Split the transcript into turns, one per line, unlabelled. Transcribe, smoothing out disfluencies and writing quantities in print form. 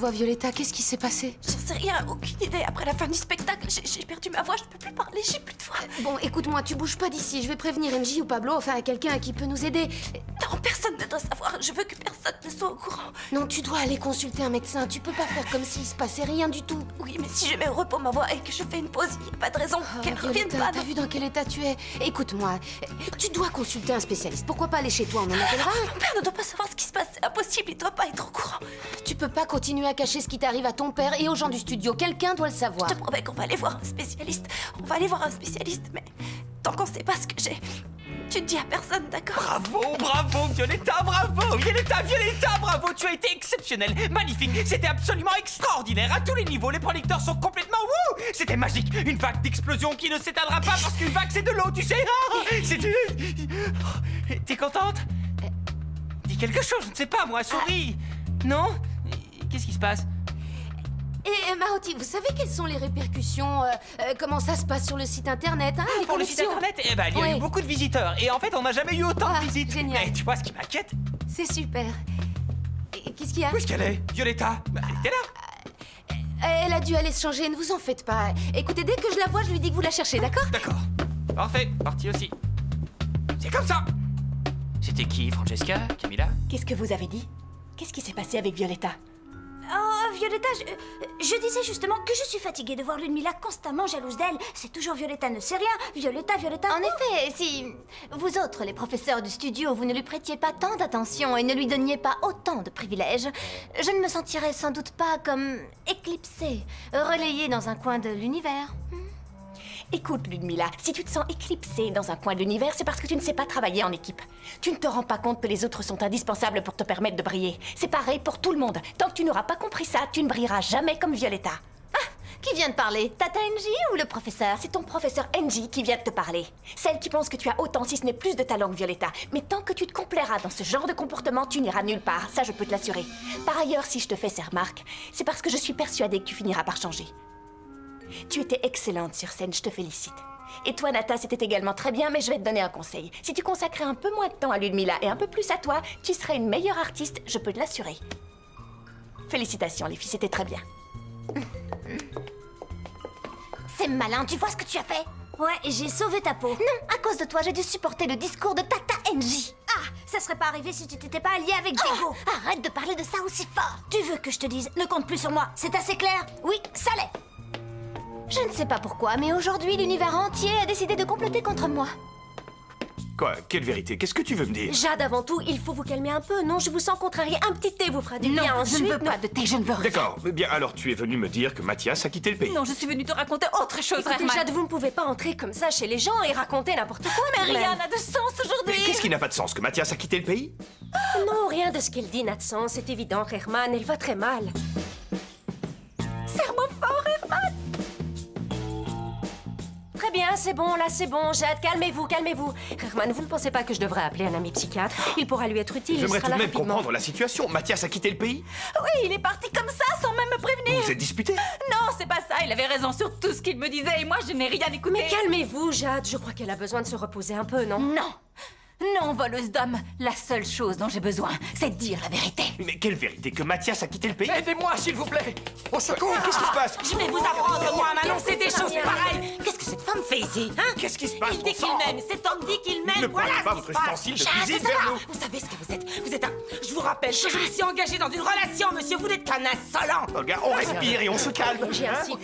voix, Violetta. Qu'est-ce qui s'est passé?
J'en sais rien, aucune idée. Après la fin du spectacle, j'ai perdu ma voix, je peux plus parler, j'ai plus de voix.
Bon, écoute-moi, tu bouges pas d'ici. Je vais prévenir MJ ou Pablo, enfin quelqu'un qui peut nous aider.
Non, personne ne doit savoir. Je veux que personne ne soit au courant.
Non, tu dois aller consulter un médecin. Tu peux pas faire comme s'il se passait rien du tout.
Oui, mais si je mets au repos ma voix et que je fais une pause, il n'y a pas de raison qu'elle revienne
Violetta,
pas.
t'as vu dans quel état tu es? Écoute-moi, tu dois consulter un spécialiste. Pourquoi pas aller chez toi? On en appellera un.
Mon père ne doit pas savoir ce qui se passe. C'est impossible, il doit pas être au courant.
Tu peux pas continuer à cacher ce qui t'arrive à ton père et aux gens du studio. Quelqu'un doit le savoir.
Je te promets qu'on va aller voir un spécialiste. On va aller voir un spécialiste, mais tant qu'on sait pas ce que j'ai, tu ne dis à personne, d'accord?
Bravo, Violetta, bravo! Violetta, bravo! Tu as été exceptionnelle, magnifique, c'était absolument extraordinaire à tous les niveaux. Les producteurs sont complètement wouh! C'était magique, une vague d'explosion qui ne s'éteindra pas parce qu'une vague c'est de l'eau, tu sais! C'est du... T'es contente? Dis quelque chose, je ne sais pas moi, souris! Non? Qu'est-ce qui se passe?
Et Mahotti, vous savez quelles sont les répercussions comment ça se passe sur le site internet, hein, les
Pour le site
connexions?
internet, eh ben, il y a eu beaucoup de visiteurs. Et en fait, on n'a jamais eu autant de visites.
Génial.
Mais tu vois, ce qui m'inquiète...
C'est super. Et qu'est-ce qu'il y a?
Où est-ce qu'elle est? Violetta? Elle était là.
Elle a dû aller se changer, ne vous en faites pas. Écoutez, dès que je la vois, je lui dis que vous la cherchez, d'accord?
D'accord. Parfait, parti aussi. C'est comme ça. C'était qui, Francesca? Camilla?
Qu'est-ce que vous avez dit? Qu'est-ce qui s'est passé avec Violetta?
Oh, Violetta, je disais justement que je suis fatiguée de voir Ludmilla constamment jalouse d'elle. C'est toujours Violetta ne sait rien. Violetta.
En effet, si vous autres, les professeurs du studio, vous ne lui prêtiez pas tant d'attention et ne lui donniez pas autant de privilèges, je ne me sentirais sans doute pas comme éclipsée, relayée dans un coin de l'univers.
Écoute, Ludmilla, si tu te sens éclipsée dans un coin de l'univers, c'est parce que tu ne sais pas travailler en équipe. Tu ne te rends pas compte que les autres sont indispensables pour te permettre de briller. C'est pareil pour tout le monde. Tant que tu n'auras pas compris ça, tu ne brilleras jamais comme Violetta.
Qui vient de parler? Tata NJ ou le professeur?
C'est ton professeur NJ qui vient de te parler. Celle qui pense que tu as autant, si ce n'est plus de talent que Violetta. Mais tant que tu te complairas dans ce genre de comportement, tu n'iras nulle part. Ça, je peux te l'assurer. Par ailleurs, si je te fais ces remarques, c'est parce que je suis persuadée que tu finiras par changer. Tu étais excellente sur scène, je te félicite. Et toi, Nata, c'était également très bien, mais je vais te donner un conseil. Si tu consacrais un peu moins de temps à Ludmilla et un peu plus à toi, tu serais une meilleure artiste, je peux te l'assurer. Félicitations, les filles, c'était très bien.
C'est malin, tu vois ce que tu as fait?
Ouais, j'ai sauvé ta peau.
Non, à cause de toi, j'ai dû supporter le discours de Tata NJ.
Ah, ça serait pas arrivé si tu t'étais pas alliée avec Diego.
Arrête de parler de ça aussi fort.
Tu veux que je te dise, ne compte plus sur moi. C'est assez clair? Oui, ça l'est.
Je ne sais pas pourquoi, mais aujourd'hui, l'univers entier a décidé de comploter contre moi.
Quoi? Quelle vérité? Qu'est-ce que tu veux me dire?
Jade, avant tout, il faut vous calmer un peu. Non, je vous sens contrariée. Un petit thé vous fera du bien.
Non, je
Ensuite,
ne veux pas de thé, je ne veux rien.
D'accord. Eh bien, alors tu es venu me dire que Mathias a quitté le pays.
Non, je suis venue te raconter autre chose,
Écoutez,
Herman.
Jade, vous ne pouvez pas entrer comme ça chez les gens et raconter n'importe quoi.
Mais
tout de
rien
même.
n'a de sens
Mais
aujourd'hui.
qu'est-ce qui n'a pas de sens? Que Mathias a quitté le pays?
Non, rien de ce qu'elle dit n'a de sens. C'est évident, Herman. Elle va très mal. Serre-moi fort, Herman. Très bien, c'est bon, là, c'est bon. Jade, calmez-vous, calmez-vous. Herman, vous ne pensez pas que je devrais appeler un ami psychiatre? Il pourra lui être utile. Il
J'aimerais
sera
tout de
là
même
rapidement.
comprendre la situation. Mathias a quitté le pays?
Oui, il est parti comme ça, sans même me prévenir.
Vous vous êtes disputé?
Non, c'est pas ça, il avait raison sur tout ce qu'il me disait et moi, je n'ai rien écouté.
Mais calmez-vous, Jade. Je crois qu'elle a besoin de se reposer un peu, non?
Non. Non, voleuse d'hommes. La seule chose dont j'ai besoin, c'est de dire la vérité.
Mais quelle vérité? Que Mathias a quitté le pays?
Aidez-moi, s'il vous plaît.
Au secours! Qu'est-ce qui se passe?
Je vais vous apprendre, moi, à m'annoncer des choses pareilles. Qu'est-ce que cette femme fait ici, hein?
Qu'est-ce qui se passe?
Il dit
bon
qu'il
sang?
m'aime, cet homme dit qu'il m'aime,
Ne
voilà
pointez pas
ce qui
votre
se passe.
ustensile de
Jade,
cuisine
ça
vers
va.
nous.
Vous savez ce que vous êtes? Vous êtes un... Je vous rappelle que je me suis engagée dans une relation, monsieur, vous n'êtes qu'un insolent.
Olga, on respire et on se calme.
J'ai un signe.